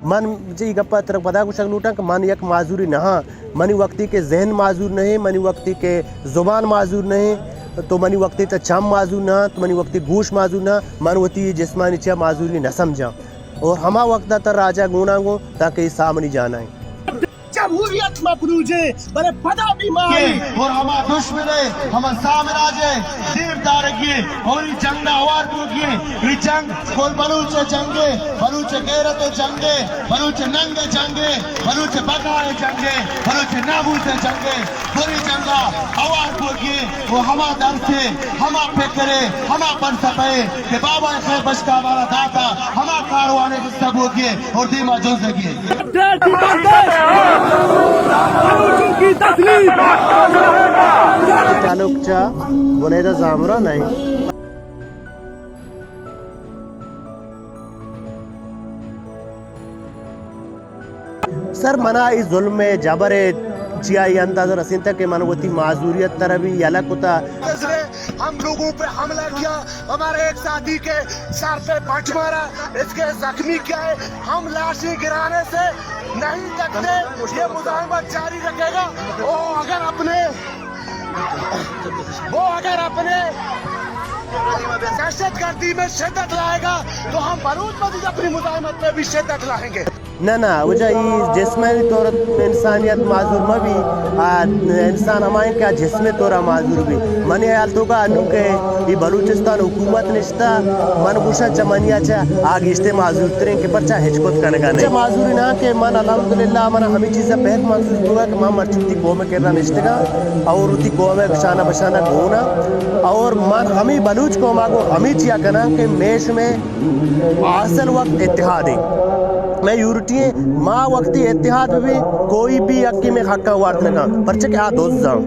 من جی گپا طرف پدا کو شکلوٹا کہ من یک معذوری نہا منی وقتی کے ذہن معذور نہیں منی وقتی کے زبان معذور نہیں تو منی وقتی تا چم معذور نہ تو منی وقتی گوش معذور نہ من وقتی جسمانی چا معذوری نہ سمجھا اور ہما وقتا تر راجہ گونا گو تاکہ یہ سامنی جانا ہے جمہوریت مفروضے بڑے پدا بیماری اور ہما دشمنے ہما سامراجے دیر دارگی اور یہ جنگ آوار بوگی یہ جنگ کوئی بلوچ جنگے بلوچ غیرت جنگے بلوچ ننگ جنگے بلوچ بقائے جنگے بلوچ نابوت جنگے بری جنگا آوار بوگی وہ ہما در سے ہما فکرے ہما پرسپے کہ بابا خیر بشکا والا داتا ہما کاروانے کی سبوگی اور دیما جوزگی تعلق چا بنیدہ زامرہ نہیں سر منا اس ظلم جبر چیائی انداز رسین تک کہ منوتی معذوریت طربی یلک ہوتا ہم لوگوں پہ حملہ کیا ہمارے ایک ساتھی کے سر پہ پنچ مارا اس کے زخمی کیا ہے ہم لاشیں گرانے سے نہیں تکتے یہ مزاحمت جاری رکھے گا وہ اگر اپنے دہشت گردی میں شدت لائے گا تو ہم بلوچ مزید اپنی مزاحمت میں بھی شدت لائیں گے نہ وجہ یہ جسمانی طور انسانیت معذور میں بھی انسان ہمائیں کیا جسمی طورہ معذور بھی منی حیال تو کا انو کہ یہ بلوچستان حکومت نشتا من گوشا چمانیا چا آگے اشتے معذور ترین کے پرچا ہچکت کرنے کا نہیں معذوری نہ کہ من الحمدللہ من ہمیں چیزیں بہت معذور تو گا کہ من مرچوتی قوم کرنا نشتے گا اور اتی قوم شانہ بشانہ گونا اور من ہمیں بلوچ قوم آگو ہمیں چیا کنا کہ میش میں اصل وقت اتحاد ہے میں یورٹی ماں وقتی اتحاد بھی کوئی بھی اکی میں حقا وارد نگا پرچہ کہ دوست جاؤں